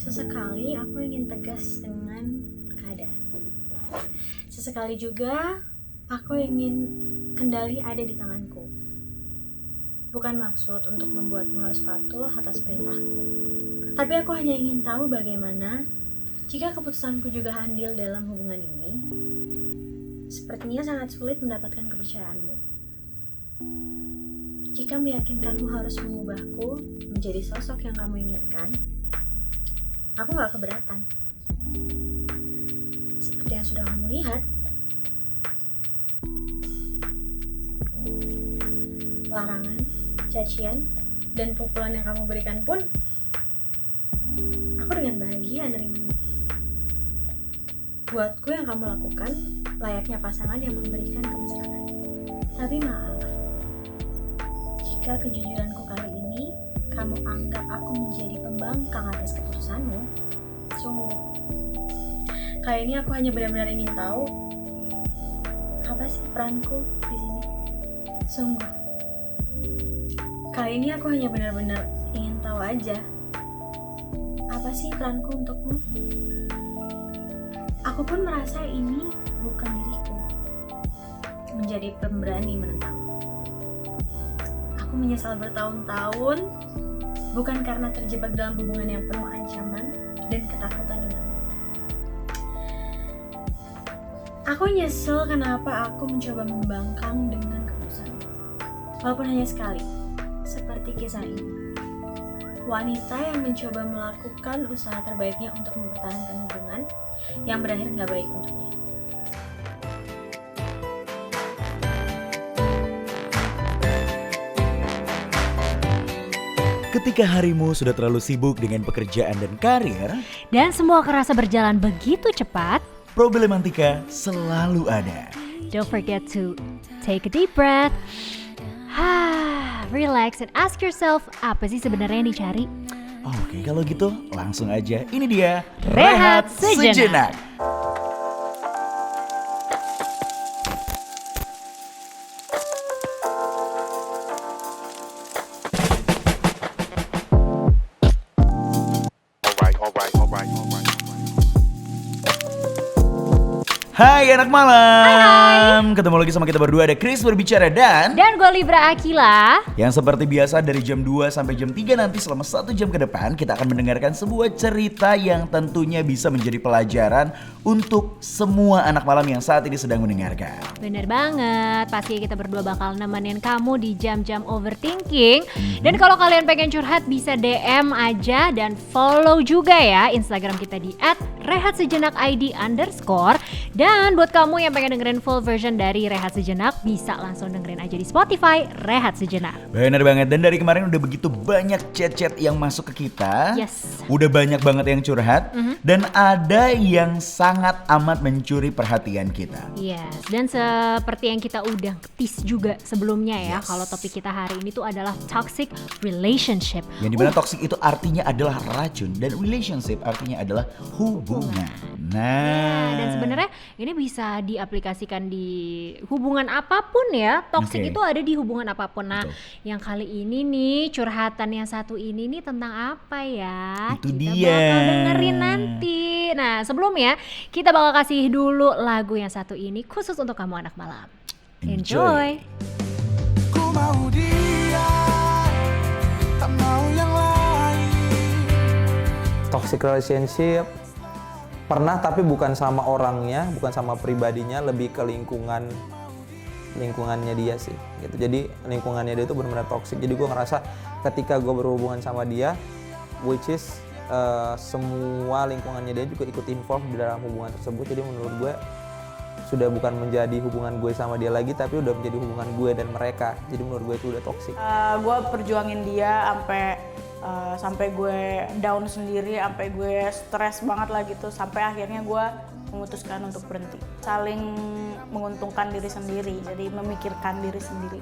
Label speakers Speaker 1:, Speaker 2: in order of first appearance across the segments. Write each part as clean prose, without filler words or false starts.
Speaker 1: Sesekali aku ingin tegas dengan keadaan. Sesekali juga aku ingin kendali ada di tanganku. Bukan maksud untuk membuatmu harus patuh atas perintahku. Tapi aku hanya ingin tahu bagaimana jika keputusanku juga andil dalam hubungan ini. Sepertinya sangat sulit mendapatkan kepercayaanmu. Jika meyakinkanmu harus mengubahku menjadi sosok yang kamu inginkan, aku gak keberatan. Seperti yang sudah kamu lihat, larangan, cacian, dan pukulan yang kamu berikan pun aku dengan bahagia nerimanya. Buatku yang kamu lakukan layaknya pasangan yang memberikan kemesraan. Tapi maaf, jika kejujuranku kali ini kamu anggap aku menjadi pembangkang atas keputusanmu, sungguh. Kali ini aku hanya benar-benar ingin tahu apa sih peranku di sini. Sungguh. Kali ini aku hanya benar-benar ingin tahu aja apa sih peranku untukmu. Aku pun merasa ini bukan diriku menjadi pemberani menentangmu. Aku menyesal bertahun-tahun bukan karena terjebak dalam hubungan yang penuh ancaman dan ketakutan denganmu. Aku nyesel kenapa aku mencoba membangkang dengan keputusanmu. Walaupun hanya sekali, seperti kisah ini. Wanita yang mencoba melakukan usaha terbaiknya untuk mempertahankan hubungan yang berakhir gak baik untuknya.
Speaker 2: Ketika harimu sudah terlalu sibuk dengan pekerjaan dan karir,
Speaker 3: dan semua kerasa berjalan begitu cepat,
Speaker 2: Problematika selalu ada.
Speaker 3: don't forget to take a deep breath, relax and ask yourself, apa sih sebenarnya yang dicari?
Speaker 2: Oke, kalau gitu langsung aja. Ini dia
Speaker 3: Rehat Sejenak.
Speaker 2: Hai anak malam. Ketemu lagi sama kita berdua, ada Chris berbicara dan
Speaker 3: Dan gue Libra Akila.
Speaker 2: yang seperti biasa dari jam 2 sampai jam 3 nanti selama 1 jam ke depan kita akan mendengarkan sebuah cerita yang tentunya bisa menjadi pelajaran untuk semua anak malam yang saat ini sedang mendengarkan.
Speaker 3: Bener banget, pasti kita berdua bakal nemenin kamu di jam-jam overthinking. Dan kalau kalian pengen curhat bisa DM aja dan follow juga ya Instagram kita di @rehatsejenakid_. Dan buat kamu yang pengen dengerin full version dari Rehat Sejenak, bisa langsung dengerin aja di Spotify Rehat Sejenak.
Speaker 2: Bener banget, dan dari kemarin udah begitu banyak chat-chat yang masuk ke kita.
Speaker 3: Yes.
Speaker 2: Udah banyak banget yang curhat, dan ada yang sangat amat mencuri perhatian kita.
Speaker 3: Yes, dan seperti yang kita udah tease juga sebelumnya ya,
Speaker 2: Yes.
Speaker 3: kalau topik kita hari ini tuh adalah toxic relationship.
Speaker 2: Yang dimana toxic itu artinya adalah racun, dan relationship artinya adalah hubungan. Nah,
Speaker 3: Dan sebenarnya ini bisa diaplikasikan di hubungan apapun ya. Toxic
Speaker 2: Oke.
Speaker 3: itu ada di hubungan apapun. Nah,
Speaker 2: Betul.
Speaker 3: yang kali ini nih curhatan yang satu ini nih tentang apa ya?
Speaker 2: Itu
Speaker 3: kita
Speaker 2: dia.
Speaker 3: bakal dengerin nanti. Nah, sebelumnya kita bakal kasih dulu lagu yang satu ini khusus untuk kamu anak malam. Enjoy.
Speaker 4: Ku mau dia, tak mau yang lain.
Speaker 5: Toxic relationship pernah, tapi bukan sama orangnya, bukan sama pribadinya, lebih ke lingkungannya dia sih gitu. Jadi lingkungannya dia itu benar-benar toxic. Jadi gue ngerasa ketika gue berhubungan sama dia, which is semua lingkungannya dia juga ikut involved di dalam hubungan tersebut. Jadi menurut gue sudah bukan menjadi hubungan gue sama dia lagi, tapi udah menjadi hubungan gue dan mereka. Jadi menurut gue itu udah toxic.
Speaker 6: Gue perjuangin dia sampai gue down sendiri, sampai gue stres banget lah gitu, sampai akhirnya gue memutuskan untuk berhenti. Saling menguntungkan diri sendiri, jadi memikirkan diri sendiri.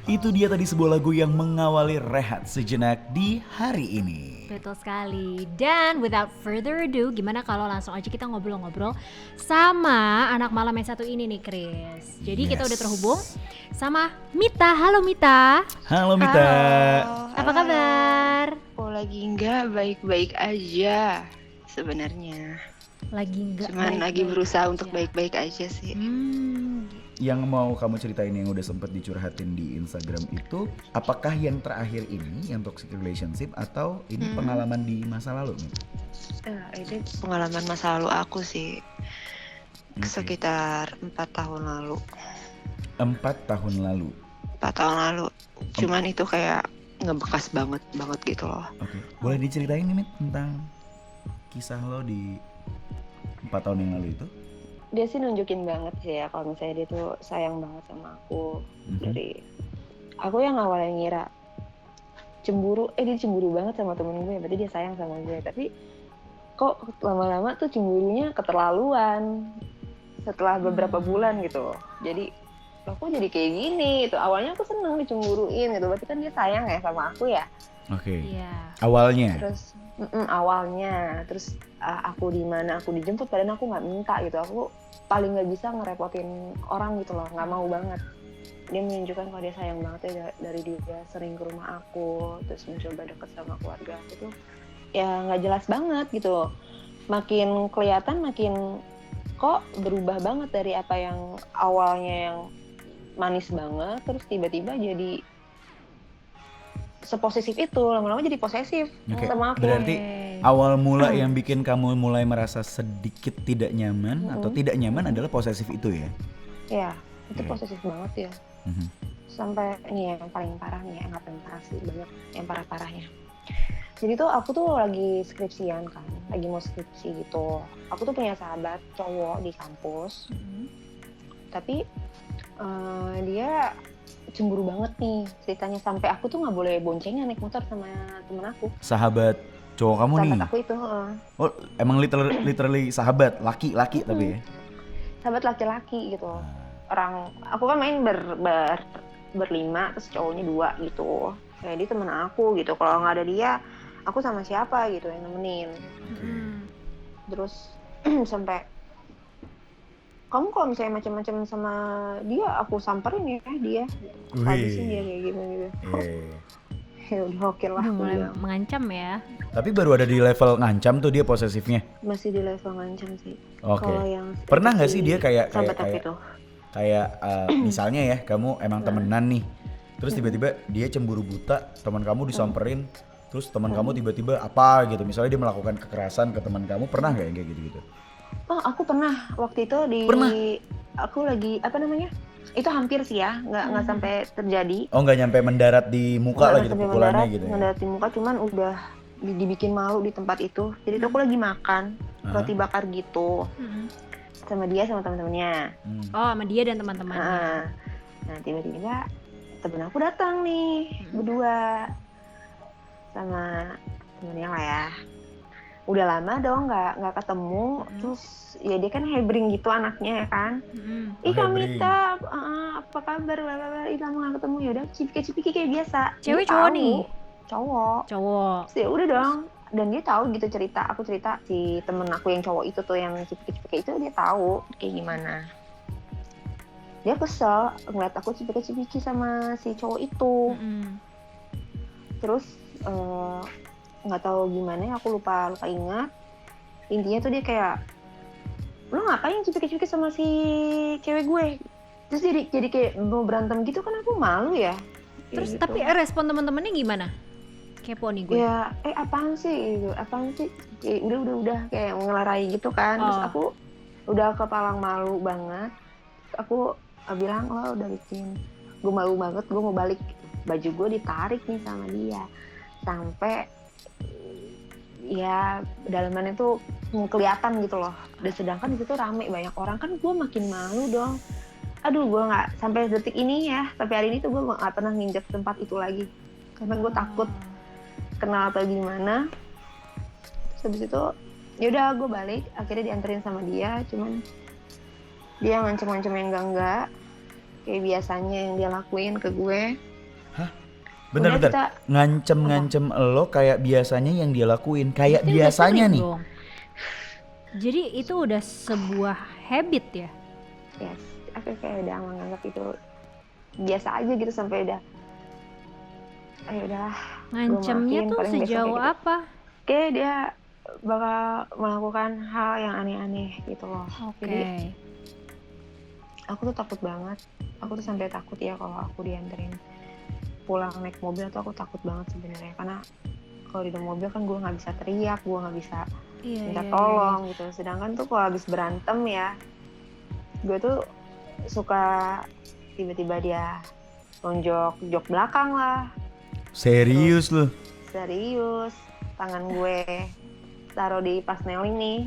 Speaker 2: itu dia tadi sebuah lagu yang mengawali Rehat Sejenak di hari ini.
Speaker 3: Betul sekali. Dan without further ado, gimana kalau langsung aja kita ngobrol-ngobrol sama anak malam yang satu ini nih, Chris. Jadi kita
Speaker 2: Yes.
Speaker 3: udah terhubung sama Mita. Halo Mita.
Speaker 2: Halo Mita.
Speaker 3: Apa kabar?
Speaker 7: lagi nggak baik-baik aja sebenarnya.
Speaker 3: Lagi enggak
Speaker 7: Cuman lagi
Speaker 3: baik-baik
Speaker 7: berusaha
Speaker 3: aja.
Speaker 7: untuk baik-baik aja sih.
Speaker 2: Yang mau kamu ceritain yang udah sempet dicurhatin di Instagram itu, apakah yang terakhir ini yang toxic relationship atau ini pengalaman di masa lalu nih?
Speaker 7: Ini pengalaman masa lalu aku sih.
Speaker 2: Oke.
Speaker 7: Sekitar 4 tahun lalu.
Speaker 2: 4 tahun lalu.
Speaker 7: 4 tahun lalu. Cuman itu kayak ngebekas banget gitu loh.
Speaker 2: Oke. Boleh diceritain nih Mit tentang kisah lo di 4 tahun yang lalu itu?
Speaker 7: Dia sih nunjukin banget sih ya kalau misalnya dia tuh sayang banget sama aku. Dari aku yang awalnya ngira cemburu, dia cemburu banget sama temen gue, berarti dia sayang sama gue. Tapi kok lama-lama tuh cemburunya keterlaluan setelah beberapa bulan gitu. Jadi kok jadi kayak gini gitu. Awalnya aku seneng dicemburuin gitu, berarti kan dia sayang ya sama aku ya.
Speaker 2: Oke.
Speaker 3: Iya.
Speaker 2: Awalnya.
Speaker 7: Terus awalnya, terus aku di mana aku dijemput, padahal aku nggak minta gitu. Aku paling nggak bisa ngerepotin orang gitu loh, nggak mau banget. Dia menunjukkan kalau dia sayang banget ya dari dia sering ke rumah aku, terus mencoba deket sama keluarga aku tuh ya nggak jelas banget gitu loh. Makin kelihatan makin kok berubah banget dari apa yang awalnya yang manis banget, terus tiba-tiba jadi seposesif itu, lama-lama jadi posesif
Speaker 2: Oke.
Speaker 7: sama aku.
Speaker 2: Berarti awal mula yang bikin kamu mulai merasa sedikit tidak nyaman atau tidak nyaman adalah posesif itu ya?
Speaker 7: Ya, itu
Speaker 2: Oke.
Speaker 7: posesif banget ya.
Speaker 2: Mhm.
Speaker 7: Sampai ini yang paling parah nih, nggak paling parah sih, banyak yang parah-parahnya. Jadi tuh aku tuh lagi skripsian kan, lagi mau skripsi gitu. Aku tuh punya sahabat cowok di kampus, tapi dia cemburu banget nih ceritanya, sampai aku tuh nggak boleh boncengan naik motor sama temen aku.
Speaker 2: Sahabat cowok kamu nih?
Speaker 7: Sahabat aku itu,
Speaker 2: Oh, emang literally sahabat, laki-laki tapi ya?
Speaker 7: sahabat laki-laki gitu. Orang, aku kan main berlima, terus cowoknya 2 gitu. Kayak dia temen aku gitu, kalau nggak ada dia, aku sama siapa gitu yang nemenin. Terus sampai, kamu kalau misalnya macam-macam sama dia, aku samperin ya dia. Habisin dia kayak gitu. Ya udah oke lah.
Speaker 3: Udah
Speaker 7: aku
Speaker 3: mulai
Speaker 7: bilang.
Speaker 3: mengancam ya.
Speaker 2: Tapi baru ada di level ngancam tuh dia posesifnya?
Speaker 7: Masih di level ngancam sih.
Speaker 2: Oke.
Speaker 7: Kalau yang
Speaker 2: Pernah nggak sih dia kayak
Speaker 7: sahabat aku itu?
Speaker 2: misalnya ya kamu emang temenan nih, terus tiba-tiba dia cemburu buta, teman kamu disamperin, terus teman kamu tiba-tiba apa gitu, misalnya dia melakukan kekerasan ke teman kamu, pernah nggak yang kayak gitu-gitu?
Speaker 7: Oh, aku pernah waktu itu
Speaker 2: Pernah?
Speaker 7: aku lagi apa namanya? Itu hampir sih ya, nggak sampai terjadi.
Speaker 2: Oh, nggak nyampe mendarat di muka lah
Speaker 7: Nggak
Speaker 2: gitu
Speaker 7: sampai
Speaker 2: pukulannya
Speaker 7: mendarat,
Speaker 2: gitu ya?
Speaker 7: mendarat di muka, cuman udah dibikin malu di tempat itu. Jadi tuh aku lagi makan roti bakar gitu sama dia sama teman-temannya.
Speaker 3: Oh, sama dia dan teman-temannya.
Speaker 7: Nah tiba-tiba temen aku datang nih berdua sama temennya lah ya. Udah lama dong nggak ketemu, terus ya dia kan hebring gitu anaknya ya kan. Ih
Speaker 2: hebring.
Speaker 7: Kamita, apa kabar? Blablabla. Ih lama nggak ketemu, ya udah cipika-cipiki kayak biasa.
Speaker 3: Cewek
Speaker 7: Dia
Speaker 3: cowok
Speaker 7: tahu,
Speaker 3: nih?
Speaker 7: Cowok.
Speaker 3: Cowok.
Speaker 7: Terus ya udah dong, dan dia tahu gitu cerita, aku cerita si temen aku yang cowok itu tuh yang cipika-cipika itu, dia tahu kayak gimana. Dia kesel ngeliat aku cipika-cipiki sama si cowok itu. Terus nggak tahu gimana ya, aku lupa ingat. Intinya tuh dia kayak, lo ngapain cipika-cipiki sama si cewek gue? Terus jadi kayak mau berantem gitu kan, aku malu ya. Kayak
Speaker 3: Terus
Speaker 7: gitu.
Speaker 3: tapi respon teman-temannya gimana? Kepo nih gue.
Speaker 7: Ya, apaan sih gitu, apaan sih? Kayak udah kayak ngelarai gitu kan. Terus aku udah kepalang malu banget. Aku bilang, lo udah bikin gue malu banget, gue mau balik. Baju gue ditarik nih sama dia. Sampai ya dalamannya tuh kelihatan gitu loh. Dan sedangkan di situ rame banyak orang, kan gue makin malu dong. Aduh, gue nggak sampai detik ini ya, sampai hari ini tuh gue nggak pernah nginjak tempat itu lagi karena gue takut kenal atau gimana. Terus habis itu ya udah gue balik, akhirnya dianterin sama dia, cuman dia ngancem-ngancem yang enggak kayak biasanya yang dia lakuin ke gue.
Speaker 2: Bentar,
Speaker 7: Udah kita,
Speaker 2: ngancem lo kayak biasanya yang dia lakuin, kayak
Speaker 3: Berarti udah
Speaker 2: biasanya
Speaker 3: sering
Speaker 2: nih.
Speaker 3: dong. Jadi itu udah sebuah habit ya?
Speaker 7: yes, aku kayak udah menganggap itu biasa aja gitu, sampai udah, ayo udah
Speaker 3: Ngancemnya
Speaker 7: maafin,
Speaker 3: tuh
Speaker 7: paling besok
Speaker 3: sejauh
Speaker 7: kayak gitu.
Speaker 3: apa?
Speaker 7: Kayak dia bakal melakukan hal yang aneh-aneh gitu loh.
Speaker 3: Oke.
Speaker 7: Jadi aku tuh takut banget. Aku tuh sampai takut ya kalau aku dianterin pulang naik mobil tuh aku takut banget sebenarnya, karena kalau di dalam mobil kan gue nggak bisa teriak, gue nggak bisa
Speaker 3: Iya,
Speaker 7: minta
Speaker 3: iya,
Speaker 7: tolong gitu. Sedangkan tuh kalau habis berantem ya, gue tuh suka tiba-tiba dia tonjok jok belakang lah,
Speaker 2: Serius lu?
Speaker 7: serius. Tangan gue taruh di pasneling nih,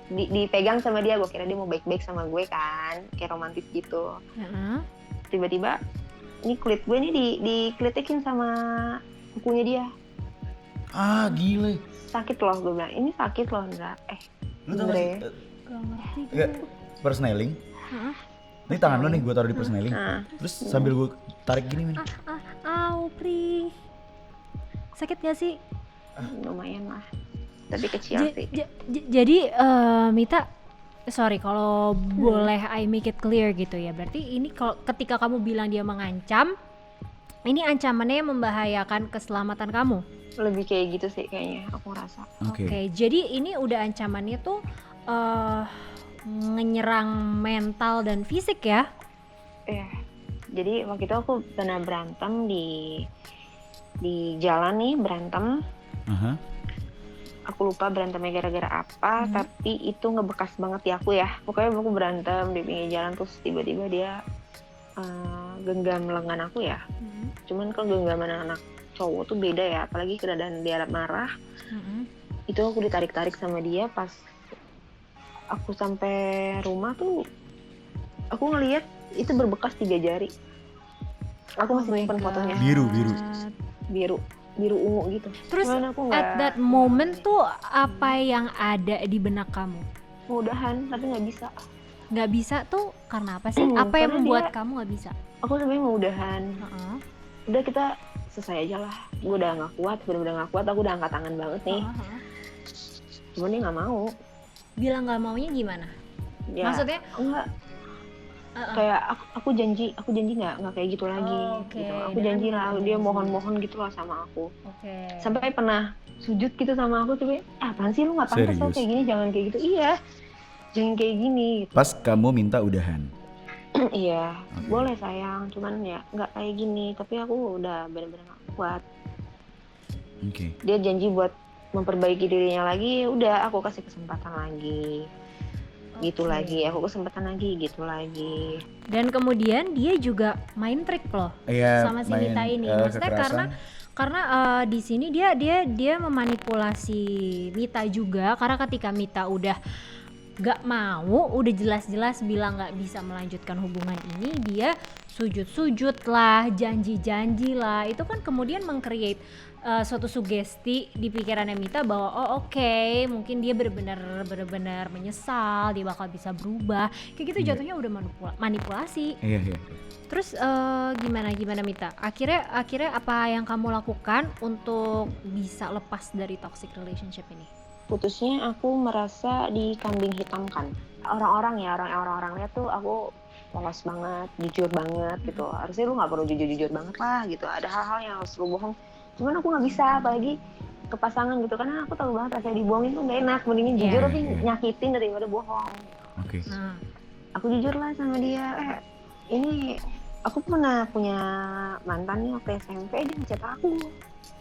Speaker 7: dipegang sama dia. Gue kira dia mau baik-baik sama gue kan, kayak romantis gitu.
Speaker 3: Heeh.
Speaker 7: Tiba-tiba ini kulit gue nih dikelitikin sama kukunya dia.
Speaker 2: Ah gile.
Speaker 7: Sakit loh, gue bilang ini sakit loh Indra.
Speaker 2: Lu tau gak
Speaker 7: Indra
Speaker 2: sih?
Speaker 7: ya?
Speaker 3: Gak ngerti gue.
Speaker 2: Enggak, persneling.
Speaker 3: Heeh.
Speaker 2: Ini tangan lu nih gue taruh di persneling.
Speaker 7: Nah,
Speaker 2: Terus sambil gue tarik gini Min.
Speaker 3: Au, Pri. Sakit gak sih?
Speaker 7: lumayan lah, tapi kecil sih.
Speaker 3: Jadi Mita, sorry kalau boleh I make it clear gitu ya. Berarti ini kalau ketika kamu bilang dia mengancam, ini ancamannya membahayakan keselamatan kamu.
Speaker 7: Lebih kayak gitu sih kayaknya, aku ngerasa.
Speaker 3: Oke, jadi ini udah ancamannya tuh menyerang mental dan fisik ya?
Speaker 7: Iya. Jadi waktu itu aku pernah berantem di jalan nih, berantem.
Speaker 2: Aha.
Speaker 7: Aku lupa berantemnya gara-gara apa, tapi itu ngebekas banget di aku ya. Pokoknya aku berantem di pinggir jalan, terus tiba-tiba dia genggam lengan aku ya. Cuman kalau genggaman anak cowok tuh beda ya, apalagi keadaan dia marah. Itu aku ditarik-tarik sama dia. Pas aku sampai rumah tuh aku ngelihat itu berbekas 3 jari. Aku masih nyimpen fotonya. Biru ungu gitu.
Speaker 3: Terus
Speaker 7: cuman aku
Speaker 3: at that moment tuh apa yang ada di benak kamu?
Speaker 7: mudahan tapi nggak bisa.
Speaker 3: Nggak bisa tuh karena apa sih? Apa yang
Speaker 7: Karena
Speaker 3: membuat kamu nggak bisa?
Speaker 7: Aku sebenarnya mudahan
Speaker 3: Heeh.
Speaker 7: udah kita selesai aja lah. Gue udah nggak kuat, bener-bener nggak kuat. Aku udah angkat tangan banget nih. Cuman dia nggak mau.
Speaker 3: Bilang nggak maunya gimana?
Speaker 7: Ya,
Speaker 3: Maksudnya?
Speaker 7: enggak. Kayak aku janji nggak kayak gitu lagi.
Speaker 3: Oke,
Speaker 7: Gitu. Aku
Speaker 3: dia
Speaker 7: janji
Speaker 3: kan
Speaker 7: lah,
Speaker 3: udah
Speaker 7: dia
Speaker 3: janji.
Speaker 7: mohon-mohon gitu lah sama aku.
Speaker 3: Oke.
Speaker 7: Sampai pernah sujud gitu sama aku, tapi apaan sih lu nggak pantas lo
Speaker 2: Serius?
Speaker 7: kayak gini, jangan kayak gitu. Iya, jangan kayak gini. Gitu.
Speaker 2: Pas kamu minta udahan.
Speaker 7: Iya,
Speaker 2: Oke.
Speaker 7: boleh sayang, cuman ya nggak kayak gini. Tapi aku udah bener-bener nggak kuat.
Speaker 2: Oke.
Speaker 7: Dia janji buat memperbaiki dirinya lagi, udah aku kasih kesempatan lagi. Gitu lagi, aku kesempatan lagi, gitu lagi.
Speaker 3: Dan kemudian dia juga main trik loh
Speaker 2: Iya,
Speaker 3: sama si
Speaker 2: main,
Speaker 3: Mita ini. Maksudnya
Speaker 2: kekerasan.
Speaker 3: karena di sini dia memanipulasi Mita juga, karena ketika Mita udah gak mau, udah jelas-jelas bilang gak bisa melanjutkan hubungan ini, dia sujud-sujud lah, janji-janji lah. Itu kan kemudian meng-create suatu sugesti di pikirannya Mita bahwa oh oke, mungkin dia benar-benar menyesal, dia bakal bisa berubah. Kayak gitu jatuhnya udah manipulasi.
Speaker 2: Iya.
Speaker 3: Terus gimana Mita? Akhirnya apa yang kamu lakukan untuk bisa lepas dari toxic relationship ini?
Speaker 7: Putusnya aku merasa dikambing hitamkan. Orang-orang lihat tuh aku polos banget, jujur banget gitu. Harusnya lu nggak perlu jujur banget lah gitu. Ada hal-hal yang harus lu bohong. Cuman aku nggak bisa, apalagi ke pasangan gitu. Karena aku tahu banget rasanya dibohongin tuh nggak enak. Mendingin jujur tapi nyakitin daripada bohong.
Speaker 2: Oke.
Speaker 3: Nah,
Speaker 7: Aku jujur lah sama dia. Ini aku pernah punya mantan nih waktu SMP, dia ngechat aku.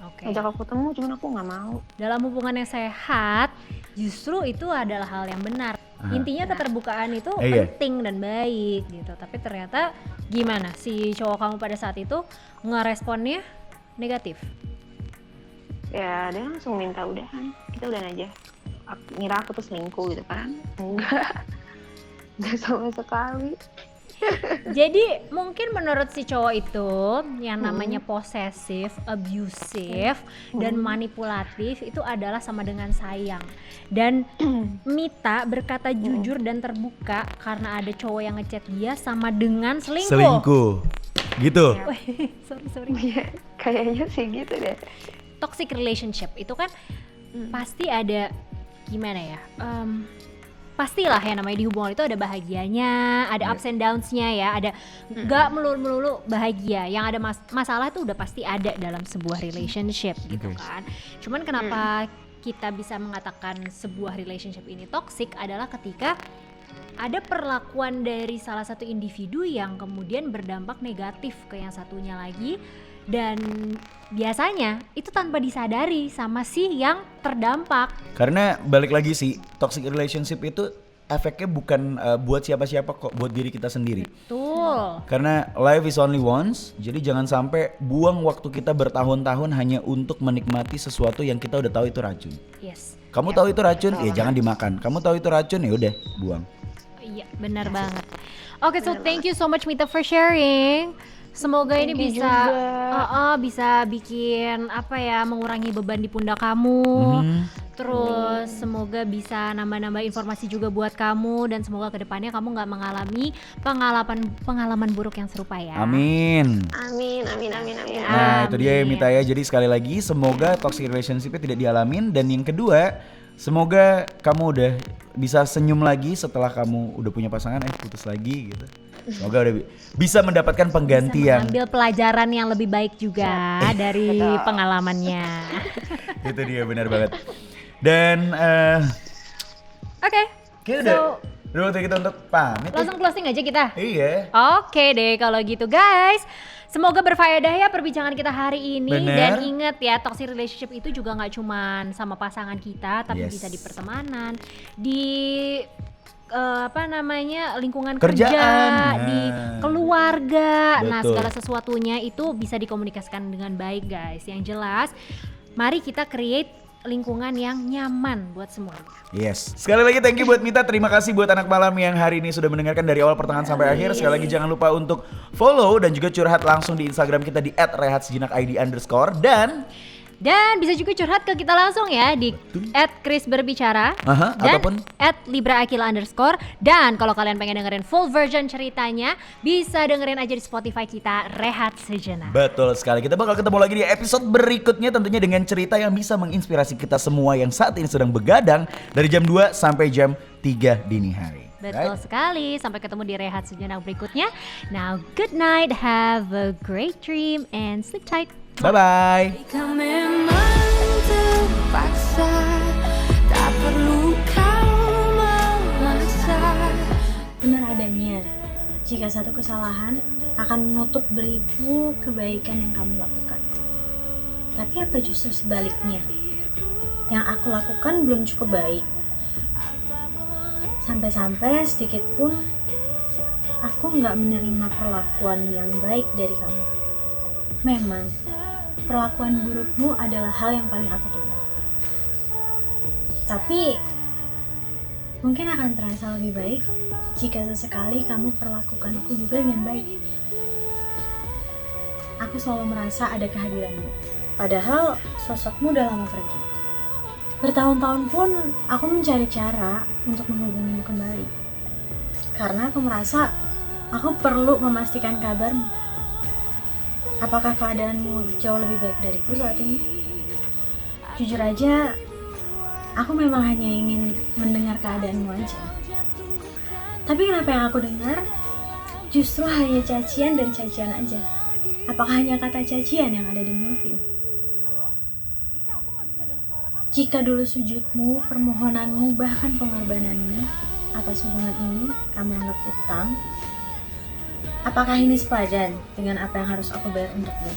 Speaker 3: oke.
Speaker 7: Ngajak aku ketemu, cuman aku nggak mau.
Speaker 3: Dalam hubungan yang sehat, justru itu adalah hal yang benar. Intinya keterbukaan itu
Speaker 2: Iya.
Speaker 3: penting dan baik gitu. Tapi ternyata gimana si cowok kamu pada saat itu ngeresponnya negatif?
Speaker 7: Ya dia langsung minta udahan, kita udahan aja. Ngira aku tuh selingkuh gitu kan. Enggak sama sekali.
Speaker 3: Jadi mungkin menurut si cowok itu yang namanya posesif, abusive, dan manipulatif itu adalah sama dengan sayang. Dan Mita berkata jujur dan terbuka karena ada cowok yang ngechat dia sama dengan selingkuh.
Speaker 2: Gitu.
Speaker 3: sorry.
Speaker 7: Iya, kayaknya sih gitu deh.
Speaker 3: Toxic relationship itu kan pasti ada gimana ya? pastilah ya namanya di hubungan itu ada bahagianya, ada ups and downs-nya ya, ada nggak melulu bahagia, yang ada masalah itu udah pasti ada dalam sebuah relationship gitu kan. Cuman kenapa kita bisa mengatakan sebuah relationship ini toxic adalah ketika ada perlakuan dari salah satu individu yang kemudian berdampak negatif ke yang satunya lagi, dan biasanya itu tanpa disadari sama si yang terdampak.
Speaker 2: Karena balik lagi sih, toxic relationship itu efeknya bukan buat siapa-siapa kok, buat diri kita sendiri.
Speaker 3: Betul.
Speaker 2: Karena life is only once, jadi jangan sampai buang waktu kita bertahun-tahun hanya untuk menikmati sesuatu yang kita udah tahu itu racun.
Speaker 3: Yes.
Speaker 2: Kamu tahu itu racun, ya jangan dimakan. Kamu tahu itu racun, ya udah buang.
Speaker 3: Iya, benar banget. Oke, so thank you so much Mita for sharing. Semoga ini
Speaker 7: Thank you
Speaker 3: bisa bikin mengurangi beban di pundak kamu. Terus semoga bisa nambah-nambah informasi juga buat kamu, dan semoga kedepannya kamu nggak mengalami pengalaman buruk yang serupa ya.
Speaker 2: Amin.
Speaker 7: Amin.
Speaker 2: Nah itu dia ya Mita ya. Jadi sekali lagi semoga toxic relationship-nya tidak dialamin, dan yang kedua semoga kamu udah bisa senyum lagi setelah kamu udah punya pasangan putus lagi gitu. Semoga udah bisa mendapatkan pengganti yang
Speaker 3: ambil pelajaran yang lebih baik juga dari pengalamannya.
Speaker 2: Itu dia, benar banget. Dan
Speaker 3: Oke.
Speaker 2: Kayaknya udah waktu kita untuk pamit.
Speaker 3: Langsung closing aja kita.
Speaker 2: Iya.
Speaker 3: Oke deh kalau gitu guys. Semoga berfaedah ya perbincangan kita hari ini.
Speaker 2: Bener.
Speaker 3: Dan ingat ya, toxic relationship itu juga gak cuman sama pasangan kita, tapi bisa di pertemanan, di lingkungan kerja, di keluarga.
Speaker 2: Betul.
Speaker 3: Nah segala sesuatunya itu bisa dikomunikasikan dengan baik guys. Yang jelas mari kita create lingkungan yang nyaman buat semuanya.
Speaker 2: Yes. Sekali lagi thank you buat Mita. Terima kasih buat anak malam yang hari ini sudah mendengarkan dari awal pertengahan sampai akhir. Sekali lagi jangan lupa untuk follow dan juga curhat langsung di Instagram kita di @rehatsejenak_id_. Dan
Speaker 3: bisa juga curhat ke kita langsung ya di @krisberbicara dan
Speaker 2: ataupun
Speaker 3: @libraakila_. Dan kalau kalian pengen dengerin full version ceritanya, bisa dengerin aja di Spotify kita, Rehat Sejenak.
Speaker 2: Betul sekali. Kita bakal ketemu lagi di episode berikutnya, tentunya dengan cerita yang bisa menginspirasi kita semua yang saat ini sedang begadang dari jam 2 sampai jam 3 dini hari.
Speaker 3: Betul sekali. Sampai ketemu di Rehat Sejenak berikutnya. Now good night, have a great dream and sleep tight.
Speaker 2: Bye-bye.
Speaker 8: Jika memang terpaksa, tak perlu kau memaksa.
Speaker 1: Benar adanya, jika satu kesalahan akan menutup beribu kebaikan yang kamu lakukan. Tapi apa justru sebaliknya? Yang aku lakukan belum cukup baik. Sampai-sampai sedikit pun aku nggak menerima perlakuan yang baik dari kamu. Memang, perlakuan burukmu adalah hal yang paling aku tunggu. Tapi, mungkin akan terasa lebih baik jika sesekali kamu perlakukanku juga dengan baik. Aku selalu merasa ada kehadiranmu, padahal sosokmu udah lama pergi. Bertahun-tahun pun aku mencari cara untuk menghubungimu kembali. Karena aku merasa aku perlu memastikan kabarmu. Apakah keadaanmu jauh lebih baik dariku saat ini? Jujur aja, aku memang hanya ingin mendengar keadaanmu aja. Tapi kenapa yang aku dengar justru hanya cacian dan cacian aja? Apakah hanya kata cacian yang ada di mulutmu? Jika dulu sujudmu, permohonanmu, bahkan pengorbananmu atas hubungan ini kamu anggap utang, apakah ini sepadan dengan apa yang harus aku bayar untukmu?